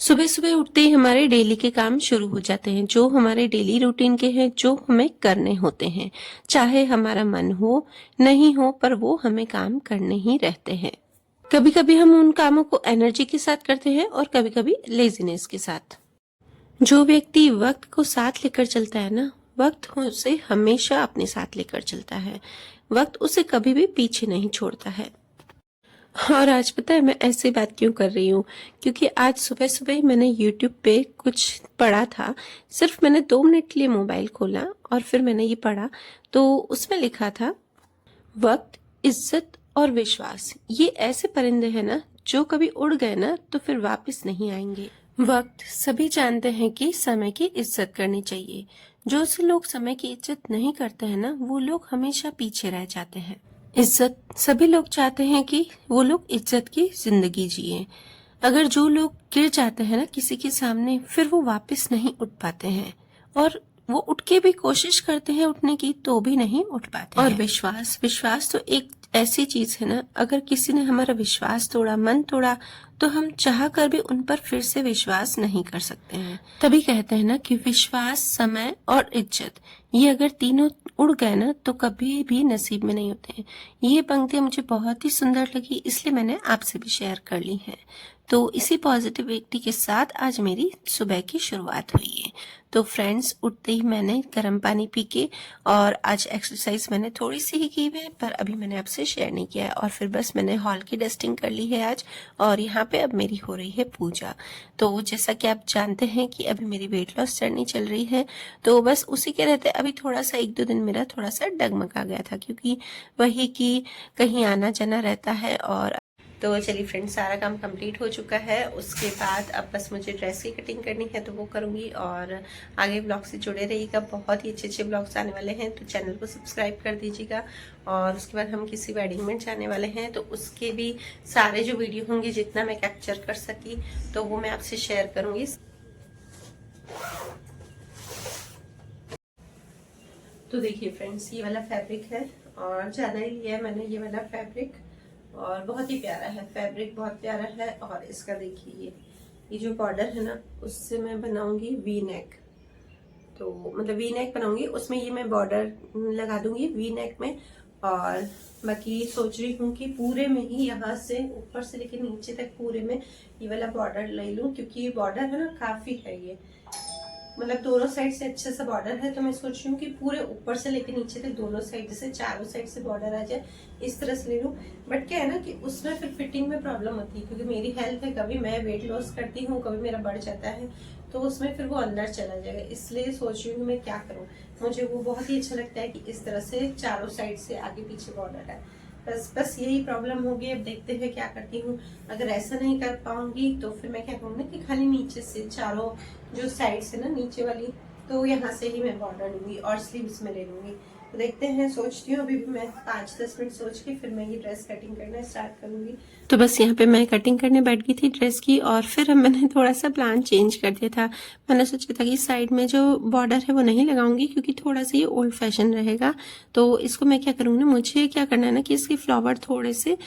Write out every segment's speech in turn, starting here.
सुबह सुबह उठते ही हमारे डेली के काम शुरू हो जाते हैं, जो हमारे डेली रूटीन के हैं, जो हमें करने होते हैं। चाहे हमारा मन हो नहीं हो, पर वो हमें काम करने ही रहते हैं। कभी कभी हम उन कामों को एनर्जी के साथ करते हैं और कभी कभी लेजीनेस के साथ। जो व्यक्ति वक्त को साथ लेकर चलता है ना, वक्त उसे हमेशा अपने साथ लेकर चलता है। वक्त उसे कभी भी पीछे नहीं छोड़ता है। और आज पता है मैं ऐसी बात क्यों कर रही हूँ? क्योंकि आज सुबह सुबह ही मैंने यूट्यूब पे कुछ पढ़ा था। सिर्फ मैंने 2 मिनट के लिए मोबाइल खोला और फिर मैंने ये पढ़ा। तो उसमें लिखा था, वक्त, इज्जत और विश्वास, ये ऐसे परिंदे हैं ना, जो कभी उड़ गए ना तो फिर वापस नहीं आएंगे। वक्त, सभी जानते हैं कि समय की इज्जत करनी चाहिए। जो से लोग समय की इज्जत नहीं करते हैं ना, वो लोग हमेशा पीछे रह जाते हैं। इज्जत, सभी लोग चाहते हैं कि वो लोग इज्जत की जिंदगी जिए। अगर जो लोग गिर जाते हैं ना किसी के सामने, फिर वो वापस नहीं उठ पाते हैं, और वो उठ के भी कोशिश करते हैं उठने की, तो भी नहीं उठ पाते हैं। और विश्वास, विश्वास तो एक ऐसी चीज है ना, अगर किसी ने हमारा विश्वास तोड़ा, मन तोड़ा, तो हम चाह कर भी उन पर फिर से विश्वास नहीं कर सकते हैं। तभी कहते हैं ना कि विश्वास, समय और इज्जत, ये अगर तीनों उड़ गए ना तो कभी भी नसीब में नहीं होते हैं। ये पंक्तियां मुझे बहुत ही सुंदर लगी, इसलिए मैंने आपसे भी शेयर कर ली है। तो इसी पॉजिटिविटी के साथ आज मेरी सुबह की शुरुआत हुई है। तो फ्रेंड्स, उठते ही मैंने गर्म पानी पी के, और आज एक्सरसाइज मैंने थोड़ी सी ही की है, पर अभी मैंने आपसे शेयर नहीं किया है। और फिर बस मैंने हॉल की डस्टिंग कर ली है आज, और यहाँ पे अब मेरी हो रही है पूजा। तो जैसा कि आप जानते हैं कि अभी मेरी वेट लॉस जर्नी चल रही है, तो बस उसी के रहते अभी थोड़ा सा 1-2 दिन मेरा थोड़ा सा डगमगा गया था, क्योंकि वही कि कहीं आना जाना रहता है। और तो चलिए फ्रेंड्स, सारा काम कंप्लीट हो चुका है। उसके बाद अब बस मुझे ड्रेस की कटिंग करनी है, तो वो करूँगी। और आगे ब्लॉग से जुड़े रहिएगा, बहुत ही अच्छे अच्छे ब्लॉग्स आने वाले हैं, तो चैनल को सब्सक्राइब कर दीजिएगा। और उसके बाद हम किसी वेडिंग में जाने वाले हैं, तो उसके भी सारे जो वीडियो होंगे, जितना मैं कैप्चर कर सकी, तो वो मैं आपसे शेयर करूँगी। तो देखिए फ्रेंड्स, ये वाला फैब्रिक है, और ज़्यादा ही लिया है मैंने ये वाला फैब्रिक, और बहुत ही प्यारा है फैब्रिक, बहुत प्यारा है। और इसका देखिए, ये जो बॉर्डर है ना, उससे मैं बनाऊंगी वी नेक। तो मतलब वी नेक बनाऊंगी, उसमें ये मैं बॉर्डर लगा दूंगी वी नेक में। और बाकी सोच रही हूँ कि पूरे में ही, यहाँ से ऊपर से लेकर नीचे तक पूरे में ये वाला बॉर्डर ले लूँ, क्योंकि ये बॉर्डर है ना काफी है, ये मतलब दोनों साइड से अच्छे सा बॉर्डर है। तो मैं सोच रही हूँ कि पूरे ऊपर से लेकर नीचे तक दोनों साइड, जैसे चारों साइड से बॉर्डर आ जाए, इस तरह से ले लूँ। बट क्या है ना कि उसमें फिर फिटिंग में प्रॉब्लम होती है, क्योंकि मेरी हेल्थ है, कभी मैं वेट लॉस करती हूँ, कभी मेरा बढ़ जाता है, तो उसमें फिर वो अंदर चला जाएगा। इसलिए सोच रही हूँ मैं क्या करूँ। मुझे वो बहुत ही अच्छा लगता है कि इस तरह से चारों साइड से आगे पीछे बॉर्डर है। बस यही प्रॉब्लम होगी। अब देखते हैं क्या करती हूँ। अगर ऐसा नहीं कर पाऊंगी तो फिर मैं क्या करूँगी कि खाली नीचे से चारों जो साइड से ना नीचे वाली, तो यहाँ से ही मैं बॉर्डर लूंगी और स्लीव्स में ले लूंगी। तो देखते हैं, सोचती हूँ अभी भी मैं 5-10 मिनट सोच के फिर मैं ये ड्रेस कटिंग करना स्टार्ट करूंगी। तो बस यहाँ पे मैं कटिंग करने बैठ गई थी ड्रेस की, और फिर अब मैंने थोड़ा सा प्लान चेंज कर दिया था। मैंने सोचा था कि साइड में जो बॉर्डर है वो नहीं लगाऊंगी, क्योंकि थोड़ा सा ये ओल्ड फैशन रहेगा। तो इसको मैं क्या करूँगी ना, मुझे क्या करना है ना कि इसके फ्लावर थोड़े से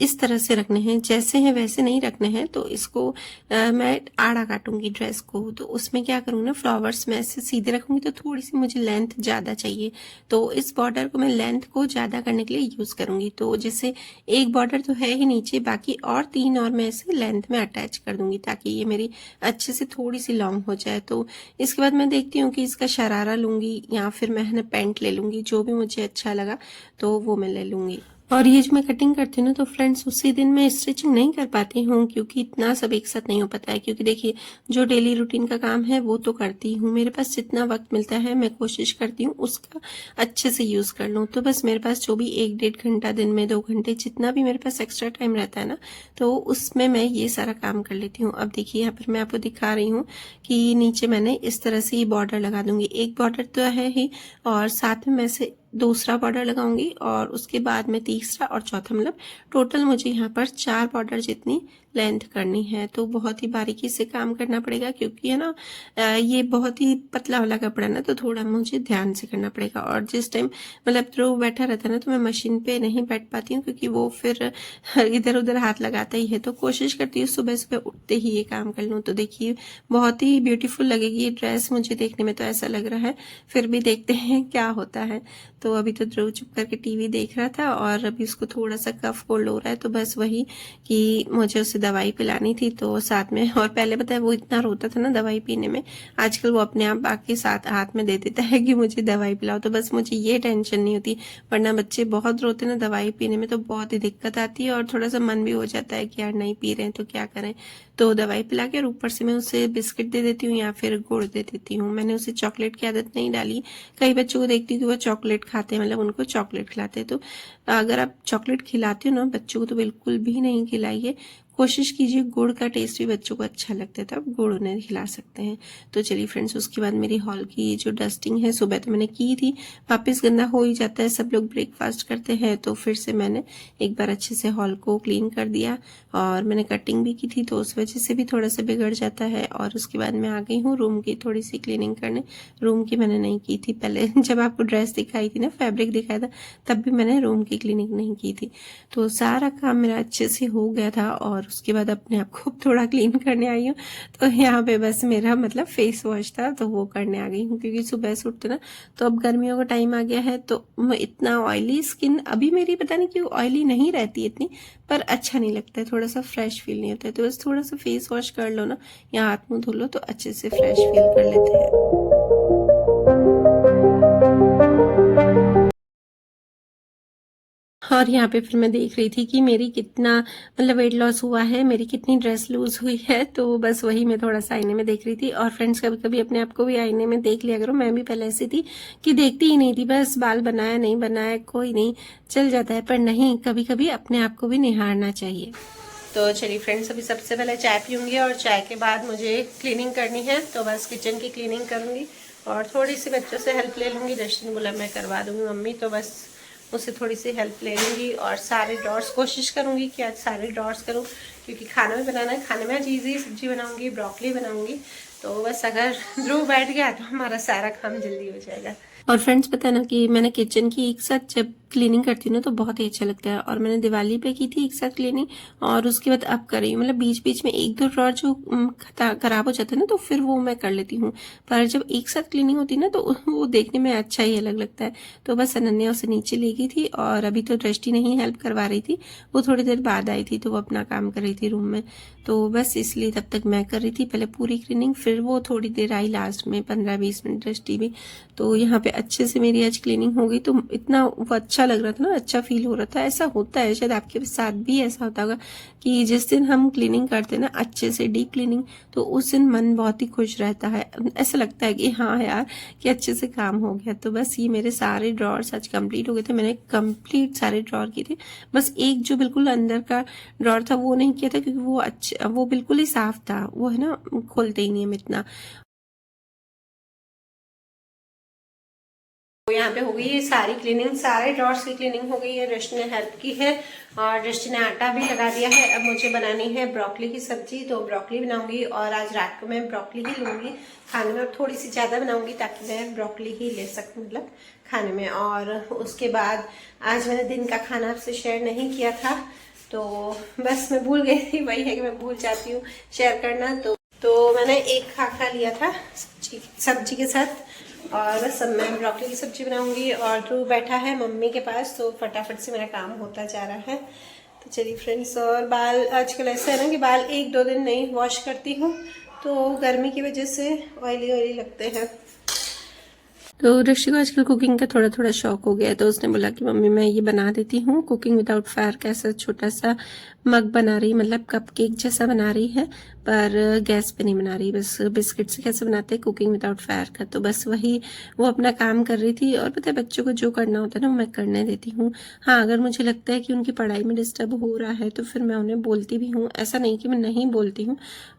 इस तरह से रखने हैं, जैसे हैं वैसे नहीं रखने हैं। तो इसको मैं आड़ा काटूंगी ड्रेस को। तो उसमें क्या करूँगी ना, फ्लावर्स मैं ऐसे सीधे रखूंगी, तो थोड़ी सी मुझे लेंथ ज़्यादा चाहिए। तो इस बॉर्डर को मैं लेंथ को ज़्यादा करने के लिए यूज़ करूंगी। तो जैसे एक बॉर्डर तो है ही नीचे, बाकी और 3 और मैं इसे लेंथ में अटैच कर दूंगी, ताकि ये मेरी अच्छे से थोड़ी सी लॉन्ग हो जाए। तो इसके बाद मैं देखती हूँ कि इसका शरारा लूंगी, या फिर मैं पैंट ले लूंगी, जो भी मुझे अच्छा लगा तो वो मैं ले लूंगी। और ये जो मैं कटिंग करती हूँ ना, तो फ्रेंड्स उसी दिन मैं स्टिचिंग नहीं कर पाती हूँ, क्योंकि इतना सब एक साथ नहीं हो पाता है। क्योंकि देखिए, जो डेली रूटीन का काम है वो तो करती हूँ, मेरे पास जितना वक्त मिलता है मैं कोशिश करती हूँ उसका अच्छे से यूज कर लूँ। तो बस मेरे पास जो भी 1-1.5 घंटा, दिन में 2 घंटे, जितना भी मेरे पास एक्स्ट्रा टाइम रहता है ना, तो उसमें मैं ये सारा काम कर लेती हूँ। अब देखिए, यहाँ पर मैं आपको दिखा रही हूँ कि नीचे मैंने इस तरह से ये बॉर्डर लगा दूंगी। एक बॉर्डर तो है ही, और साथ में मैं से दूसरा बॉर्डर लगाऊंगी, और उसके बाद में तीसरा और चौथा, मतलब टोटल मुझे यहाँ पर 4 बॉर्डर जितनी लेंथ करनी है तो बहुत ही बारीकी से काम करना पड़ेगा, क्योंकि है ना ये बहुत ही पतला वाला कपड़ा ना, तो थोड़ा मुझे ध्यान से करना पड़ेगा। और जिस टाइम मतलब ध्रुव बैठा रहता है ना, तो मैं मशीन पे नहीं बैठ पाती हूँ, क्योंकि वो फिर इधर उधर हाथ लगाता ही है। तो कोशिश करती हूँ सुबह सुबह उठते ही ये काम कर लूँ। तो देखिए बहुत ही ब्यूटीफुल लगेगी ये ड्रेस, मुझे देखने में तो ऐसा लग रहा है, फिर भी देखते हैं क्या होता है। तो अभी तो ध्रुव चुप करके टीवी देख रहा था, और अभी उसको थोड़ा सा कफ कोल्ड हो रहा है, तो बस वही कि मुझे उसे दवाई पिलानी थी तो साथ में। और पहले पता है वो इतना रोता था ना दवाई पीने में, आजकल वो अपने आप आके साथ हाथ में दे देता है कि मुझे दवाई पिलाओ, तो बस मुझे ये टेंशन नहीं होती। वरना बच्चे बहुत रोते ना दवाई पीने में, तो बहुत ही दिक्कत आती है, और थोड़ा सा मन भी हो जाता है कि यार नहीं पी रहे हैं तो क्या करें। तो दवाई पिला के और ऊपर से मैं उसे बिस्किट दे देती हूँ या फिर गुड़ दे देती हूँ। मैंने उसे चॉकलेट की आदत नहीं डाली। कई बच्चों को देखती हूँ कि वो चॉकलेट खाते हैं, मतलब उनको चॉकलेट खिलाते हैं। तो अगर आप चॉकलेट खिलाते हो ना बच्चों को, तो बिल्कुल भी नहीं खिलाइए। कोशिश कीजिए, गुड़ का टेस्ट भी बच्चों को अच्छा लगता है, तो आप गुड़ उन्हें खिला सकते हैं। तो चलिए फ्रेंड्स, उसके बाद मेरी हॉल की जो डस्टिंग है सुबह तो मैंने की थी, वापस गंदा हो ही जाता है, सब लोग ब्रेकफास्ट करते हैं, तो फिर से मैंने एक बार अच्छे से हॉल को क्लीन कर दिया। और मैंने कटिंग भी की थी, तो उस वजह से भी थोड़ा सा बिगड़ जाता है। और उसके बाद मैं आ गई हूँ रूम की थोड़ी सी क्लीनिंग करने। रूम की मैंने नहीं की थी पहले जब आपको ड्रेस दिखाई थी ना, फैब्रिक दिखाया था, तब भी मैंने रूम की क्लीनिंग नहीं की थी। तो सारा काम मेरा अच्छे से हो गया था, और उसके बाद अपने आप को थोड़ा क्लीन करने आई हूँ। तो यहाँ पे बस मेरा मतलब फेस वॉश था, तो वो करने आ गई हूँ, क्योंकि सुबह से उठते ना, तो अब गर्मियों का टाइम आ गया है, तो इतना ऑयली स्किन अभी मेरी पता नहीं क्यों ऑयली नहीं रहती इतनी, पर अच्छा नहीं लगता है, थोड़ा सा फ्रेश फील नहीं होता है। तो बस थोड़ा सा फेस वॉश कर लो ना, या हाथ मुंह धो लो, तो अच्छे से फ्रेश फील कर लेते हैं। और यहाँ पे फिर मैं देख रही थी कि मेरी कितना मतलब वेट लॉस हुआ है, मेरी कितनी ड्रेस लूज हुई है, तो बस वही मैं थोड़ा सा आईने में देख रही थी। और फ्रेंड्स, कभी कभी अपने आप को भी आईने में देख लिया करो। मैं भी पहले ऐसी थी कि देखती ही नहीं थी, बस बाल बनाया नहीं बनाया कोई नहीं, चल जाता है, पर नहीं, कभी कभी अपने आप को भी निहारना चाहिए। तो चलिए फ्रेंड्स, अभी सबसे पहले चाय पीऊँगी, और चाय के बाद मुझे क्लीनिंग करनी है, तो बस किचन की क्लीनिंग करूँगी और थोड़ी सी बच्चों से हेल्प ले लूँगी। जश्न बोला मैं करवा दूँगी मम्मी, तो बस उससे थोड़ी सी हेल्प ले लूँगी। और सारे ड्रॉर्स कोशिश करूँगी कि आज सारे ड्रॉर्स करूँ, क्योंकि खाना भी बनाना है। खाने में आज ईजी सब्जी बनाऊँगी, ब्रोकली बनाऊँगी, तो बस अगर ध्रुव बैठ गया तो हमारा सारा काम जल्दी हो जाएगा। और फ्रेंड्स, पता है ना कि मैंने किचन की एक साथ जब क्लीनिंग करती हूँ ना, तो बहुत ही अच्छा लगता है। और मैंने दिवाली पे की थी एक साथ क्लीनिंग, और उसके बाद अब कर रही हूँ। मतलब बीच बीच में एक दो ड्रॉर जो खराब हो जाता है ना, तो फिर वो मैं कर लेती हूँ, पर जब एक साथ क्लीनिंग होती है ना, तो वो देखने में अच्छा ही अलग लगता है। तो बस अनन्या उसे नीचे ले गई थी, और अभी तो दृष्टि नहीं हेल्प करवा रही थी, वो थोड़ी देर बाद आई थी, तो वो अपना काम कर रही थी रूम में। तो बस इसलिए तब तक मैं कर रही थी पहले पूरी क्लीनिंग, फिर वो थोड़ी देर आई लास्ट में 15-20 मिनट दृष्टि भी। तो यहाँ पे अच्छे से मेरी आज क्लीनिंग हो गई, तो इतना वो अच्छा लग रहा था ना, अच्छा फील हो रहा था। ऐसा होता है, शायद आपके साथ भी ऐसा होता होगा कि जिस दिन हम क्लीनिंग करते हैं ना अच्छे से डीप क्लीनिंग, तो उस दिन मन बहुत ही खुश रहता है। ऐसा लगता है कि हाँ यार, कि अच्छे से काम हो गया। तो बस ये मेरे सारे ड्रॉर्स आज कंप्लीट हो गए थे, मैंने कंप्लीट सारे ड्रॉर किए थे। बस एक जो बिल्कुल अंदर का ड्रॉर था वो नहीं किया था, क्योंकि वो बिल्कुल ही साफ था, वो है ना खोलते ही नहीं हम इतना। तो यहाँ पे हो गई है सारी क्लीनिंग, सारे ड्रॉर्स की क्लीनिंग हो गई है। दृष्टि ने हेल्प की है, और दृष्टि ने आटा भी लगा दिया है। अब मुझे बनानी है ब्रोकली की सब्जी, तो ब्रोकली बनाऊंगी, और आज रात को मैं ब्रोकली ही लूंगी खाने में। थोड़ी सी ज़्यादा बनाऊंगी ताकि मैं ब्रोकली ही ले सकूँ मतलब खाने में। और उसके बाद आज मैंने दिन का खाना आपसे शेयर नहीं किया था, तो बस मैं भूल गई थी, वही है कि मैं भूल जाती हूँ शेयर करना। तो मैंने एक खाखा लिया था सब्जी के साथ, और बस अब मैं ब्रोकली की सब्जी बनाऊंगी। और ध्रुव बैठा है मम्मी के पास, तो फटाफट से मेरा काम होता जा रहा है। तो चलिए फ्रेंड्स, और बाल आजकल ऐसा है ना कि बाल 1-2 दिन नहीं वॉश करती हूँ, तो गर्मी की वजह से ऑयली ऑयली लगते हैं। तो ऋषि को आजकल कुकिंग का थोड़ा थोड़ा शौक हो गया है, तो उसने बोला कि मम्मी मैं ये बना देती हूँ कुकिंग विदाउट फायर का। ऐसा छोटा सा मग बना रही, मतलब कप केक जैसा बना रही है, पर गैस पे नहीं बना रही, बस बिस्किट से कैसे बनाते हैं कुकिंग विदाउट फायर का। तो बस वही वो अपना काम कर रही थी। और पता है बच्चों को जो करना होता है ना, मैं करने देती हूँ। हाँ, अगर मुझे लगता है कि उनकी पढ़ाई में डिस्टर्ब हो रहा है, तो फिर मैं उन्हें बोलती भी हूँ। ऐसा नहीं कि मैं नहीं बोलती हूँ,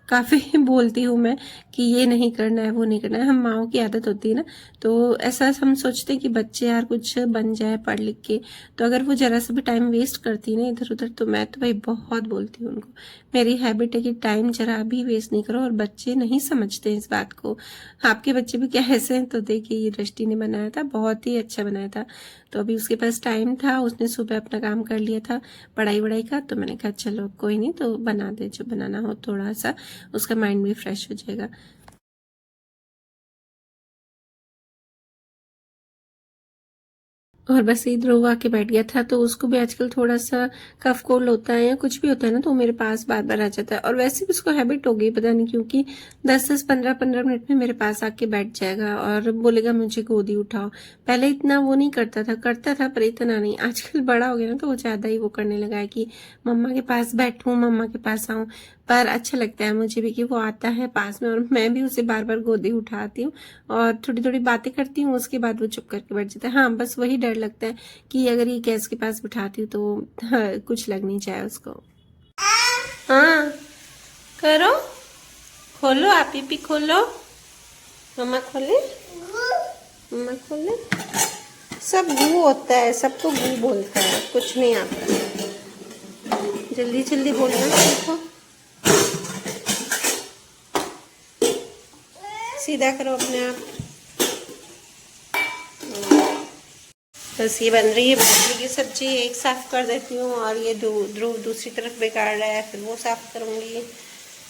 काफ़ी बोलती हूँ मैं कि ये नहीं करना है वो नहीं करना है। हम माँओं की आदत होती है ना, तो ऐसा हम सोचते हैं कि बच्चे यार कुछ बन जाए पढ़ लिख के, तो अगर वो जरा सा भी टाइम वेस्ट करती है ना इधर उधर, तो मैं तो भाई बहुत बोलती हूँ उनको। मेरी हैबिट है कि टाइम जरा भी वेस्ट नहीं करो, और बच्चे नहीं समझते इस बात को। आपके बच्चे भी क्या ऐसे हैं? तो देखिए ये दृष्टि ने बनाया था, बहुत ही अच्छा बनाया था। तो अभी उसके पास टाइम था, उसने सुबह अपना काम कर लिया था पढ़ाई वढ़ाई का, तो मैंने कहा चलो कोई नहीं, तो बना दे जो बनाना हो, थोड़ा सा उसका माइंड भी फ्रेश हो जाएगा। और बस इधर वो आके बैठ गया था, तो उसको भी आजकल थोड़ा सा कफ कोल्ड होता है या कुछ भी होता है ना, तो वो मेरे पास बार बार आ जाता है। और वैसे भी उसको हैबिट हो गई, पता नहीं क्योंकि 10-10 15-15 मिनट में मेरे पास आके बैठ जाएगा और बोलेगा मुझे गोदी उठाओ। पहले इतना वो नहीं करता था पर इतना नहीं। आजकल बड़ा हो गया ना, तो वो ज्यादा ही वो करने लगा है कि मम्मा के पास बैठूं, मम्मा के पास आऊं। पर अच्छा लगता है मुझे भी कि वो आता है पास में, और मैं भी उसे बार बार गोदी उठाती हूँ और थोड़ी थोड़ी बातें करती हूँ, उसके बाद वो चुप करके बैठ जाता है। हाँ, बस वही डर लगता है कि अगर ये गैस के पास बिठाती हूँ तो हाँ, कुछ लग नहीं जाए उसको। हाँ करो, खोलो, आप ही खोलो, मम्मा खोले, मम्मा खोले। सब गू होता है, सबको गू बोलता है, कुछ नहीं आता। जल्दी जल्दी बोलना देखो, सीधा करो अपने आप। बस ये बन रही है भिंडी की सब्जी, एक साफ कर देती हूँ, और ये ध्रुव दूसरी तरफ बिगाड़ रहा है, फिर वो साफ करूंगी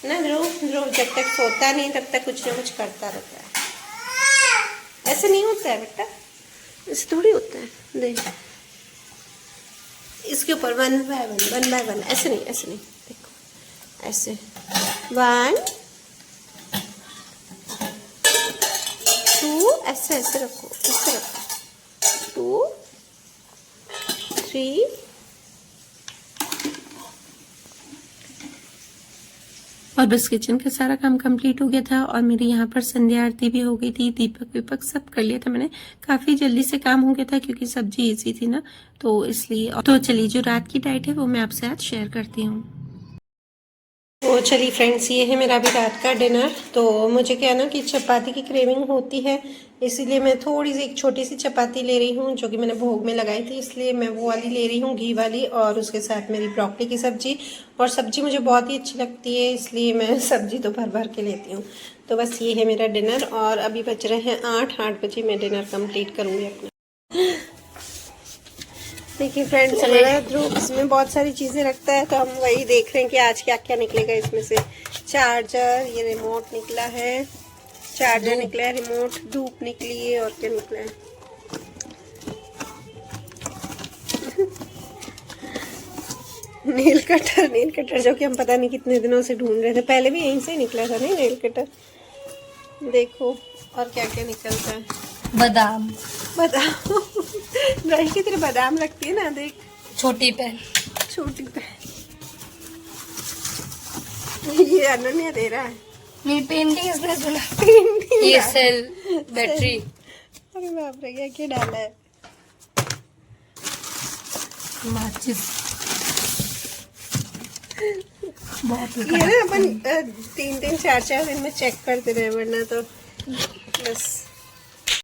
ना। ध्रुव जब तक सोता नहीं तब तक कुछ ना कुछ करता रहता है। ऐसे नहीं होता है बेटा, ऐसे थोड़ी होता है। देख इसके ऊपर 1 बाय 1 ऐसे नहीं, ऐसे नहीं, देखो ऐसे 1 2 ऐसे ऐसे रखो, ऐसे रखो 2 3 और बस किचन का सारा काम कंप्लीट हो गया था, और मेरी यहाँ पर संध्या आरती भी हो गई थी, दीपक विपक सब कर लिया था मैंने। काफी जल्दी से काम हो गया था क्योंकि सब्जी इजी थी ना, तो इसलिए। तो चलिए जो रात की डाइट है वो मैं आपसे आज शेयर करती हूँ। तो चलिए फ्रेंड्स, ये है मेरा अभी रात का डिनर। तो मुझे क्या है ना कि चपाती की क्रेविंग होती है, इसीलिए मैं थोड़ी सी एक छोटी सी चपाती ले रही हूँ, जो कि मैंने भोग में लगाई थी, इसलिए मैं वो वाली ले रही हूँ, घी वाली। और उसके साथ मेरी ब्रोकली की सब्जी, और सब्जी मुझे बहुत ही अच्छी लगती है, इसलिए मैं सब्जी तो भर भर के लेती हूँ। तो बस ये है मेरा डिनर, और अभी बज रहे हैं 8 बजे मैं डिनर कम्प्लीट करूँगी अपना। देखिए फ्रेंड्स, हमारा ध्रुव इसमें बहुत सारी चीज़ें रखता है, तो हम वही देख रहे हैं कि आज क्या क्या निकलेगा इसमें से। चार्जर, ये रिमोट निकला है, चार्जर निकला है, रिमोट, धूप निकली है, और क्या निकला है नेल कटर जो कि हम पता नहीं कितने दिनों से ढूंढ रहे थे। पहले भी यहीं से ही निकला था नहीं नेल कटर। देखो और क्या क्या निकलता है। बादाम ब्रश की तरह बादाम लगती है ना, देख छोटी पेन ये अनन्या दे रहा है। मेरी पेंटिंग इसमें सुना, पेंटिंग ये सेल बैटरी। अरे बाप रे, क्या डाला है? माचिस बहुत ये ना अपन 3-3 4-4 दिन में चेक करते रहे, वरना तो बस